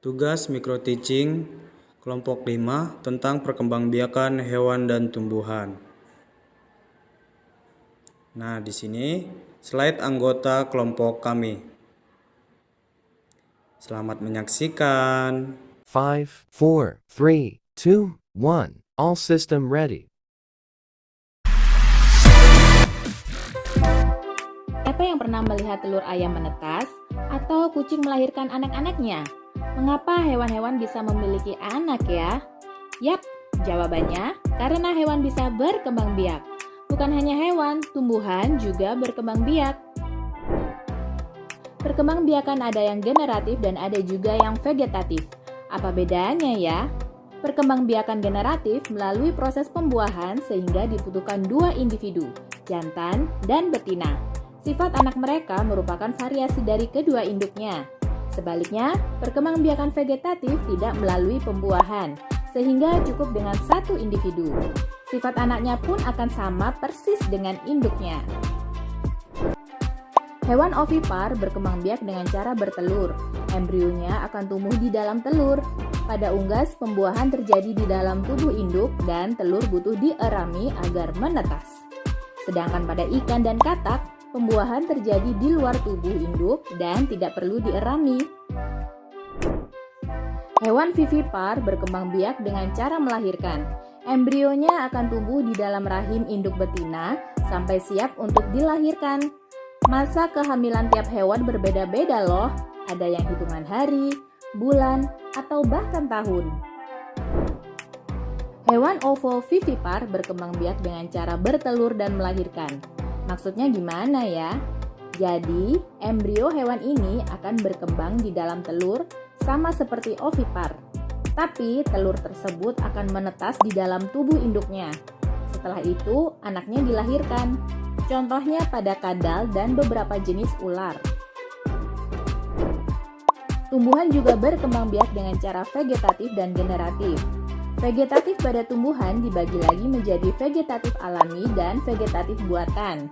Tugas Micro Teaching kelompok 5 tentang perkembangbiakan hewan dan tumbuhan. Nah, di sini slide anggota kelompok kami. Selamat menyaksikan. 5, 4, 3, 2, 1. All system ready. Siapa yang pernah melihat telur ayam menetas atau kucing melahirkan anak-anaknya? Mengapa hewan-hewan bisa memiliki anak ya? Yap, jawabannya karena hewan bisa berkembang biak. Bukan hanya hewan, tumbuhan juga berkembang biak. Perkembangbiakan ada yang generatif dan ada juga yang vegetatif. Apa bedanya ya? Perkembangbiakan generatif melalui proses pembuahan sehingga dibutuhkan dua individu, jantan dan betina. Sifat anak mereka merupakan variasi dari kedua induknya. Sebaliknya, perkembangbiakan vegetatif tidak melalui pembuahan, sehingga cukup dengan satu individu. Sifat anaknya pun akan sama persis dengan induknya. Hewan ovipar berkembang biak dengan cara bertelur. Embrionya akan tumbuh di dalam telur. Pada unggas, pembuahan terjadi di dalam tubuh induk dan telur butuh dierami agar menetas. Sedangkan pada ikan dan katak, pembuahan terjadi di luar tubuh induk dan tidak perlu dierami. Hewan vivipar berkembang biak dengan cara melahirkan. Embrionya akan tumbuh di dalam rahim induk betina sampai siap untuk dilahirkan. Masa kehamilan tiap hewan berbeda-beda loh. Ada yang hitungan hari, bulan, atau bahkan tahun. Hewan ovovivipar berkembang biak dengan cara bertelur dan melahirkan. Maksudnya gimana ya? Jadi, embrio hewan ini akan berkembang di dalam telur sama seperti ovipar. Tapi, telur tersebut akan menetas di dalam tubuh induknya. Setelah itu, anaknya dilahirkan. Contohnya pada kadal dan beberapa jenis ular. Tumbuhan juga berkembang biak dengan cara vegetatif dan generatif. Vegetatif pada tumbuhan dibagi lagi menjadi vegetatif alami dan vegetatif buatan.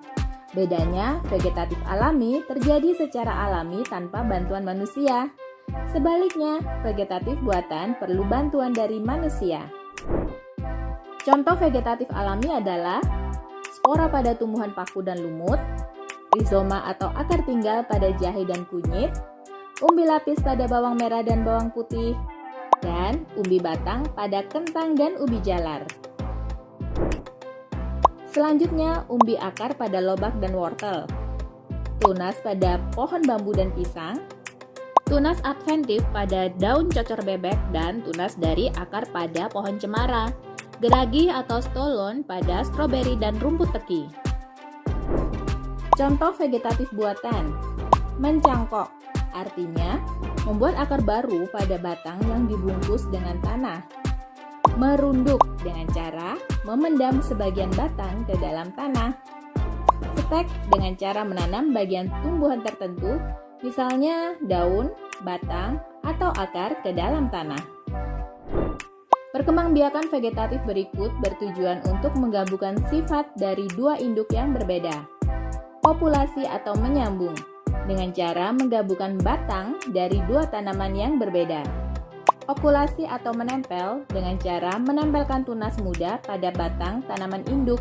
Bedanya, vegetatif alami terjadi secara alami tanpa bantuan manusia. Sebaliknya, vegetatif buatan perlu bantuan dari manusia. Contoh vegetatif alami adalah spora pada tumbuhan paku dan lumut, rizoma atau akar tinggal pada jahe dan kunyit, umbi lapis pada bawang merah dan bawang putih, dan umbi batang pada kentang dan ubi jalar. Selanjutnya, umbi akar pada lobak dan wortel, tunas pada pohon bambu dan pisang, tunas adventif pada daun cocor bebek dan tunas dari akar pada pohon cemara, geragi atau stolon pada stroberi dan rumput teki. Contoh vegetatif buatan, mencangkok, artinya membuat akar baru pada batang yang dibungkus dengan tanah. Merunduk dengan cara memendam sebagian batang ke dalam tanah. Stek dengan cara menanam bagian tumbuhan tertentu, misalnya daun, batang, atau akar ke dalam tanah. Perkembangbiakan vegetatif berikut bertujuan untuk menggabungkan sifat dari dua induk yang berbeda. Populasi atau menyambung, dengan cara menggabungkan batang dari dua tanaman yang berbeda. Okulasi atau menempel, dengan cara menempelkan tunas muda pada batang tanaman induk.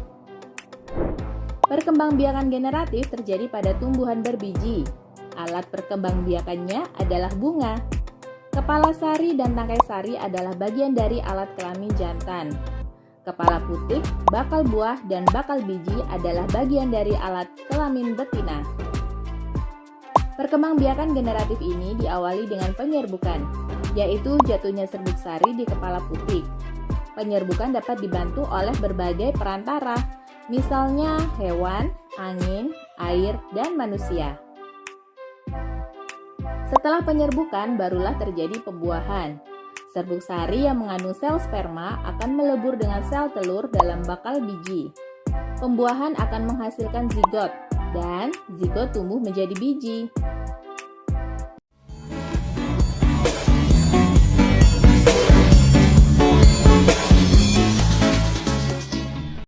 Perkembangbiakan generatif terjadi pada tumbuhan berbiji. Alat perkembangbiakannya adalah bunga. Kepala sari dan tangkai sari adalah bagian dari alat kelamin jantan. Kepala putik, bakal buah, dan bakal biji adalah bagian dari alat kelamin betina. Perkembangbiakan generatif ini diawali dengan penyerbukan, yaitu jatuhnya serbuk sari di kepala putik. Penyerbukan dapat dibantu oleh berbagai perantara, misalnya hewan, angin, air, dan manusia. Setelah penyerbukan, barulah terjadi pembuahan. Serbuk sari yang mengandung sel sperma akan melebur dengan sel telur dalam bakal biji. Pembuahan akan menghasilkan zigot, dan zigot tumbuh menjadi biji.